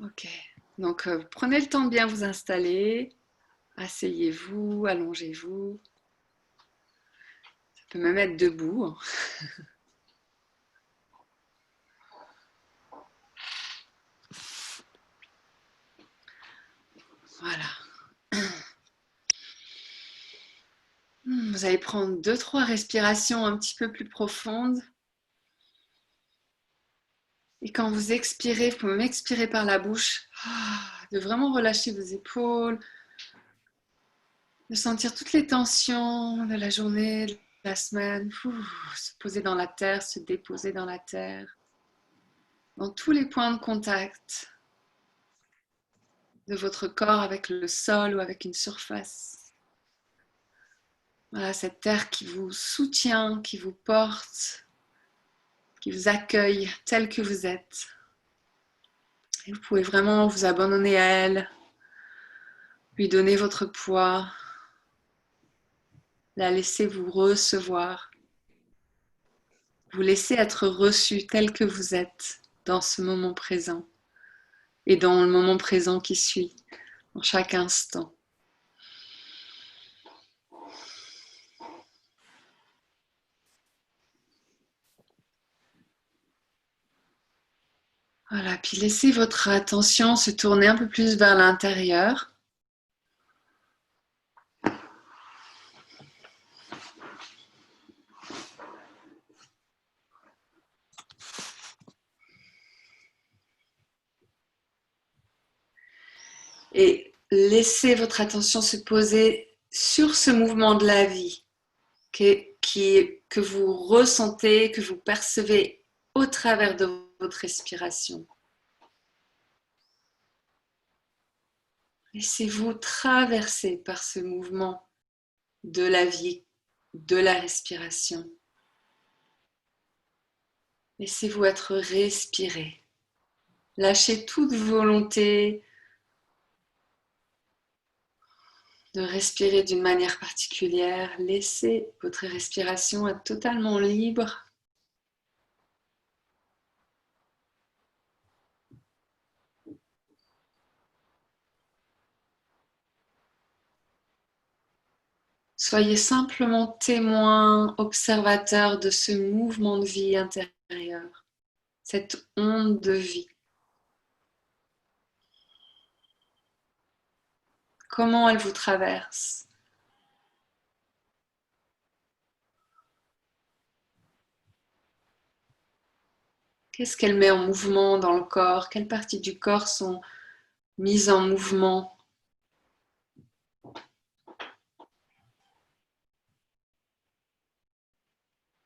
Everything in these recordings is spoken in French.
Ok, donc prenez le temps de bien vous installer, asseyez-vous, allongez-vous, ça peut même être debout. Voilà. Vous allez prendre 2-3 respirations un petit peu plus profondes. Et quand vous expirez, vous pouvez même expirer par la bouche, de vraiment relâcher vos épaules, de sentir toutes les tensions de la journée, de la semaine, se poser dans la terre, se déposer dans la terre, dans tous les points de contact de votre corps avec le sol ou avec une surface. Voilà, cette terre qui vous soutient, qui vous porte, qui vous accueille tel que vous êtes. Et vous pouvez vraiment vous abandonner à elle, lui donner votre poids, la laisser vous recevoir, vous laisser être reçu tel que vous êtes dans ce moment présent et dans le moment présent qui suit, dans chaque instant. Voilà, puis laissez votre attention se tourner un peu plus vers l'intérieur. Et laissez votre attention se poser sur ce mouvement de la vie que vous ressentez, que vous percevez au travers de votre respiration. Laissez-vous traverser par ce mouvement de la vie, de la respiration. Laissez-vous être respiré. Lâchez toute volonté de respirer d'une manière particulière. Laissez votre respiration être totalement libre. Soyez simplement témoin, observateur de ce mouvement de vie intérieur, cette onde de vie. Comment elle vous traverse? Qu'est-ce qu'elle met en mouvement dans le corps? Quelles parties du corps sont mises en mouvement?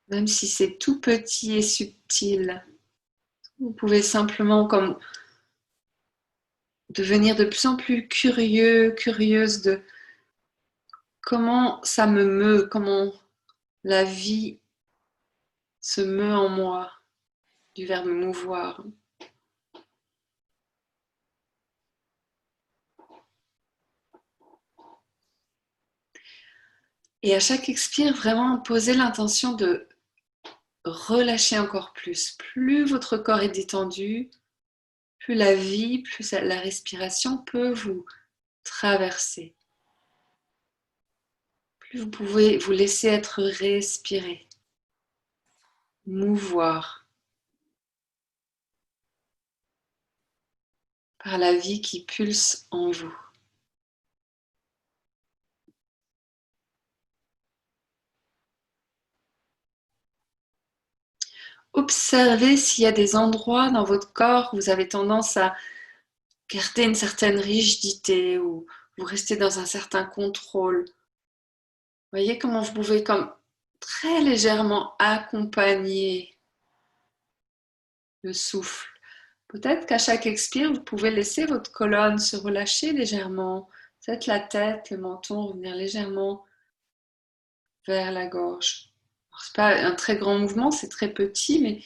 Même si c'est tout petit et subtil, vous pouvez simplement comme devenir de plus en plus curieux, curieuse de comment ça me meut, comment la vie se meut en moi, du verbe mouvoir. Et à chaque expire, vraiment posez l'intention de relâcher encore plus. Plus votre corps est détendu, plus la vie, plus la respiration peut vous traverser. Plus vous pouvez vous laisser être respiré, mouvoir par la vie qui pulse en vous. Observez s'il y a des endroits dans votre corps où vous avez tendance à garder une certaine rigidité ou vous restez dans un certain contrôle. Voyez comment vous pouvez comme très légèrement accompagner le souffle. Peut-être qu'à chaque expire, vous pouvez laisser votre colonne se relâcher légèrement, peut-être la tête, le menton revenir légèrement vers la gorge. Ce n'est pas un très grand mouvement, c'est très petit, mais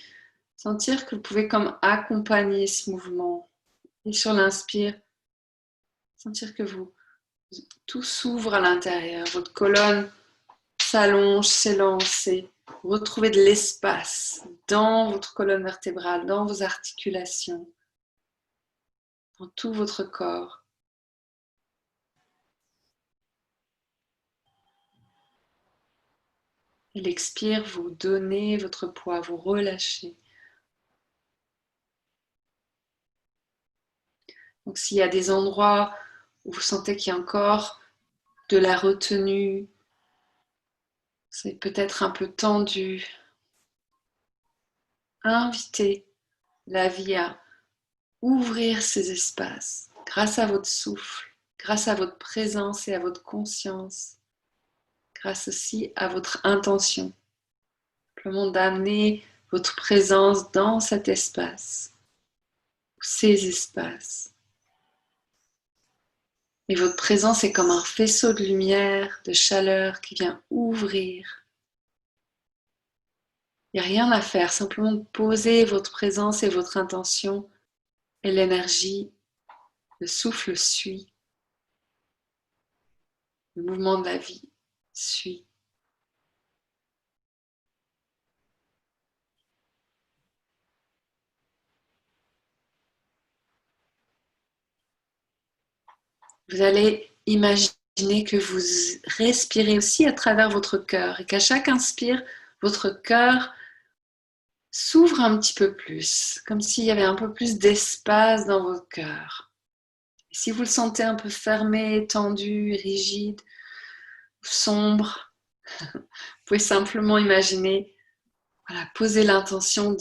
sentir que vous pouvez comme accompagner ce mouvement. Et sur l'inspire, sentir que tout s'ouvre à l'intérieur, votre colonne s'allonge, s'élance et retrouvez de l'espace dans votre colonne vertébrale, dans vos articulations. dans tout votre corps. Et l'expire, vous donnez votre poids, vous relâchez. Donc s'il y a des endroits où vous sentez qu'il y a encore de la retenue, c'est peut-être un peu tendu, invitez la vie à ouvrir ces espaces grâce à votre souffle, grâce à votre présence et à votre conscience, grâce aussi à votre intention. Simplement d'amener votre présence dans cet espace, ces espaces. Et votre présence est comme un faisceau de lumière, de chaleur qui vient ouvrir. Il n'y a rien à faire, simplement poser votre présence et votre intention et l'énergie, le souffle suit. Le mouvement de la vie suit. Vous allez imaginer que vous respirez aussi à travers votre cœur et qu'à chaque inspire, votre cœur s'ouvre un petit peu plus, comme s'il y avait un peu plus d'espace dans votre cœur. Et si vous le sentez un peu fermé, tendu, rigide, sombre, vous pouvez simplement imaginer, voilà, poser l'intention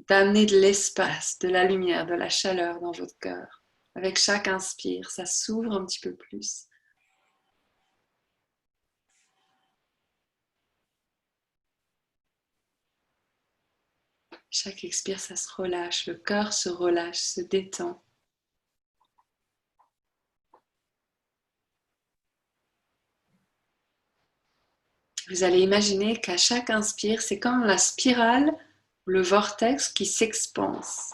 d'amener de l'espace, de la lumière, de la chaleur dans votre cœur. Avec chaque inspire, ça s'ouvre un petit peu plus. Chaque expire, ça se relâche, le cœur se relâche, se détend. Vous allez imaginer qu'à chaque inspire, c'est comme la spirale ou le vortex qui s'expanse.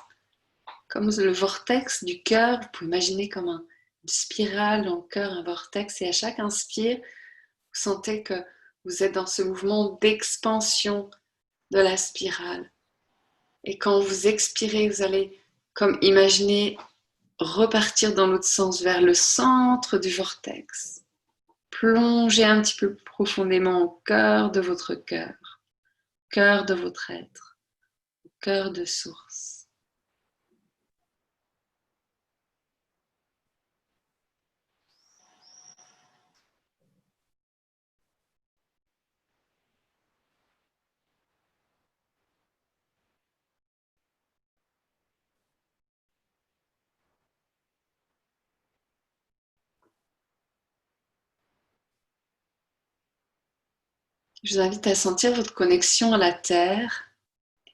Comme le vortex du cœur, vous pouvez imaginer comme une spirale dans le cœur, un vortex, et à chaque inspire, vous sentez que vous êtes dans ce mouvement d'expansion de la spirale. Et quand vous expirez, vous allez comme imaginer repartir dans l'autre sens, vers le centre du vortex. Plongez un petit peu plus profondément au cœur de votre cœur de votre être, au cœur de source. Je vous invite à sentir votre connexion à la terre,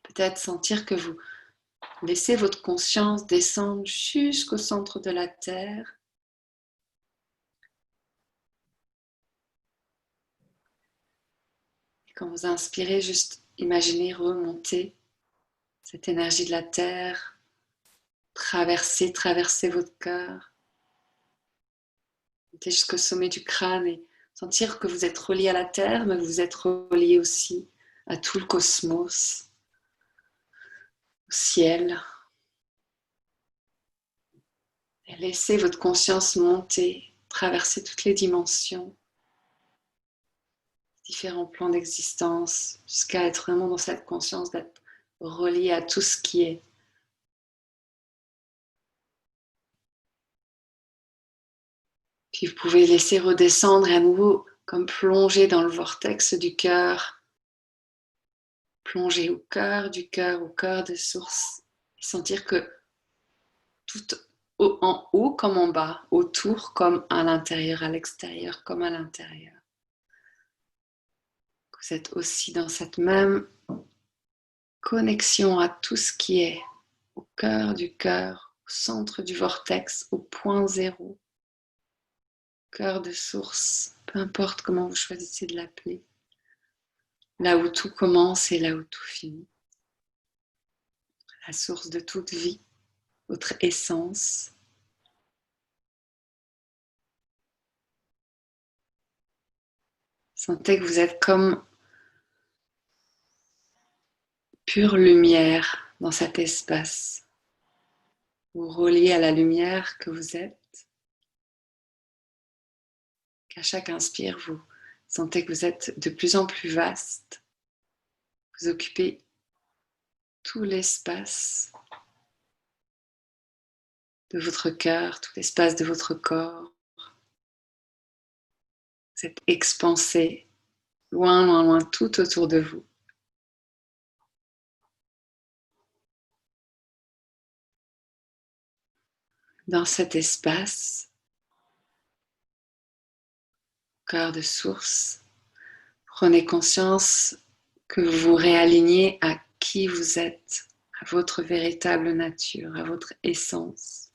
peut-être sentir que vous laissez votre conscience descendre jusqu'au centre de la terre. Et quand vous inspirez, juste imaginez remonter cette énergie de la terre, traverser votre cœur, monter jusqu'au sommet du crâne et sentir que vous êtes relié à la terre, mais que vous êtes relié aussi à tout le cosmos, au ciel. Et laissez votre conscience monter, traverser toutes les dimensions, différents plans d'existence, jusqu'à être vraiment dans cette conscience d'être relié à tout ce qui est. Puis vous pouvez laisser redescendre et à nouveau comme plonger dans le vortex du cœur, plonger au cœur du cœur, au cœur de source, et sentir que tout en haut comme en bas, autour comme à l'intérieur, à l'extérieur comme à l'intérieur. Vous êtes aussi dans cette même connexion à tout ce qui est au cœur, au centre du vortex, au point zéro, cœur de source, peu importe comment vous choisissez de l'appeler, là où tout commence et là où tout finit, la source de toute vie, votre essence. Sentez que vous êtes comme pure lumière dans cet espace. vous reliez à la lumière que vous êtes, qu'à chaque inspire, vous sentez que vous êtes de plus en plus vaste, vous occupez tout l'espace de votre cœur, tout l'espace de votre corps. Vous êtes expansé, loin, loin, loin, tout autour de vous. Dans cet espace, cœur de source, prenez conscience que vous vous réalignez à qui vous êtes, à votre véritable nature, à votre essence.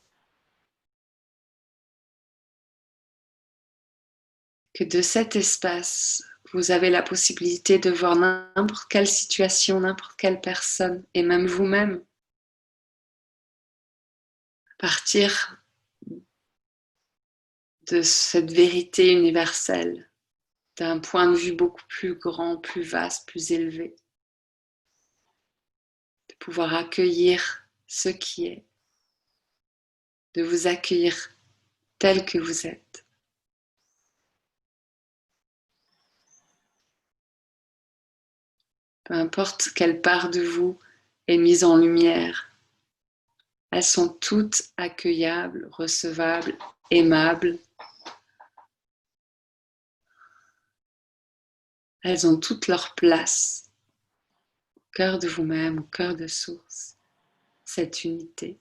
Que de cet espace, vous avez la possibilité de voir n'importe quelle situation, n'importe quelle personne, et même vous-même, à partir de cette vérité universelle, d'un point de vue beaucoup plus grand, plus vaste, plus élevé, de pouvoir accueillir ce qui est, de vous accueillir tel que vous êtes. Peu importe quelle part de vous est mise en lumière, elles sont toutes accueillables, recevables, aimables. Elles ont toutes leur place au cœur de vous-même, au cœur de source, cette unité.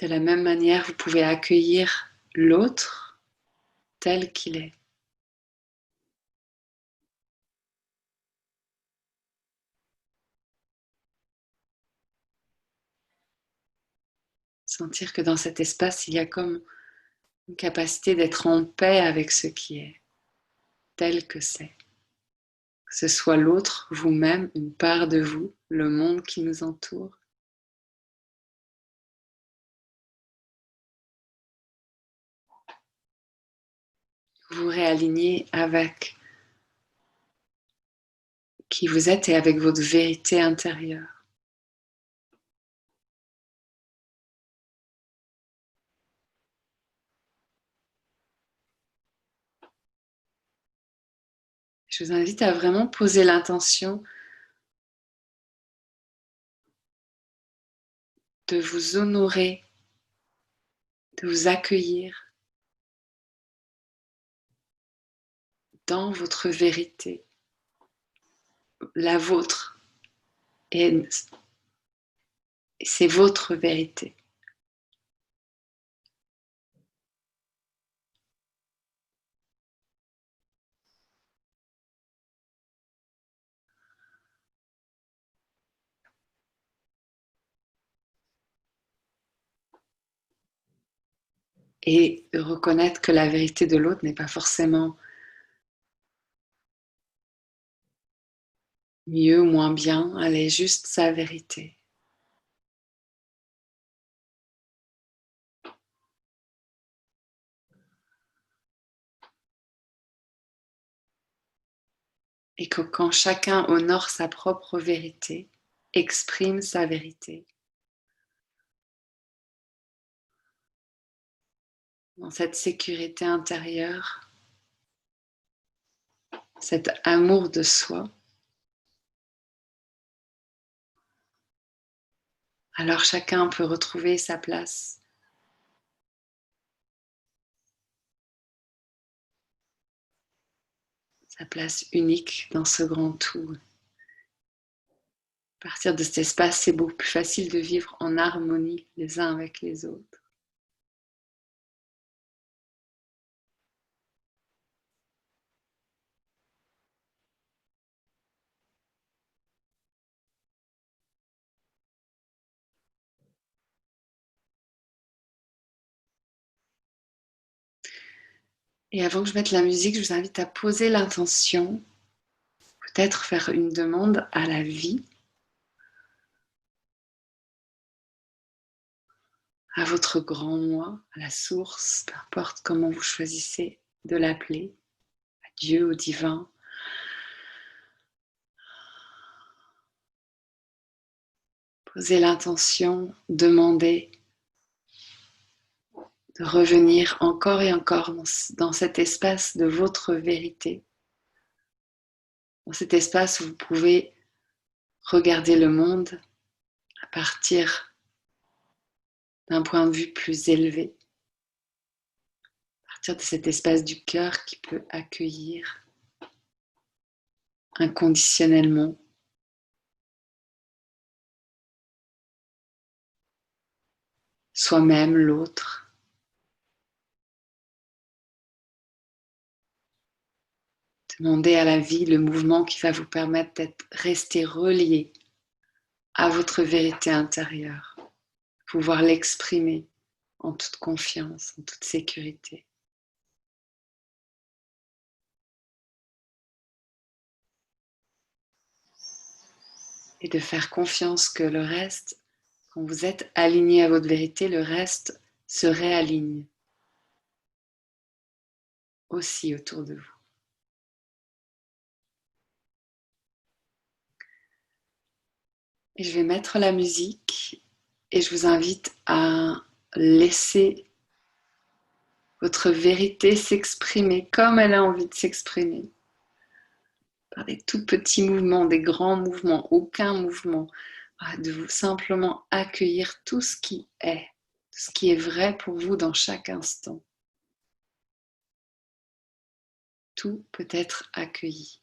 De la même manière, vous pouvez accueillir l'autre tel qu'il est. Sentir que dans cet espace, il y a comme une capacité d'être en paix avec ce qui est, tel que c'est. Que ce soit l'autre, vous-même, une part de vous, le monde qui nous entoure. Vous réalignez avec qui vous êtes et avec votre vérité intérieure. Je vous invite à vraiment poser l'intention de vous honorer, de vous accueillir dans votre vérité, la vôtre, et c'est votre vérité. Et de reconnaître que la vérité de l'autre n'est pas forcément mieux ou moins bien, elle est juste sa vérité. Et que quand chacun honore sa propre vérité, exprime sa vérité, dans cette sécurité intérieure, cet amour de soi, alors chacun peut retrouver sa place unique dans ce grand tout. À partir de cet espace, c'est beaucoup plus facile de vivre en harmonie les uns avec les autres. Et avant que je mette la musique, je vous invite à poser l'intention, peut-être faire une demande à la vie, à votre grand moi, à la source, peu importe comment vous choisissez de l'appeler, à Dieu, au divin, Posez l'intention, demandez de revenir encore et encore dans cet espace de votre vérité, dans cet espace où vous pouvez regarder le monde à partir d'un point de vue plus élevé, à partir de cet espace du cœur qui peut accueillir inconditionnellement soi-même, l'autre. Demandez à la vie le mouvement qui va vous permettre d'être resté relié à votre vérité intérieure, pouvoir l'exprimer en toute confiance, en toute sécurité. Et de faire confiance que le reste, quand vous êtes aligné à votre vérité, le reste se réaligne aussi autour de vous. Et je vais mettre la musique et je vous invite à laisser votre vérité s'exprimer comme elle a envie de s'exprimer. Par des tout petits mouvements, des grands mouvements, aucun mouvement. De vous simplement accueillir tout ce qui est vrai pour vous dans chaque instant. Tout peut être accueilli.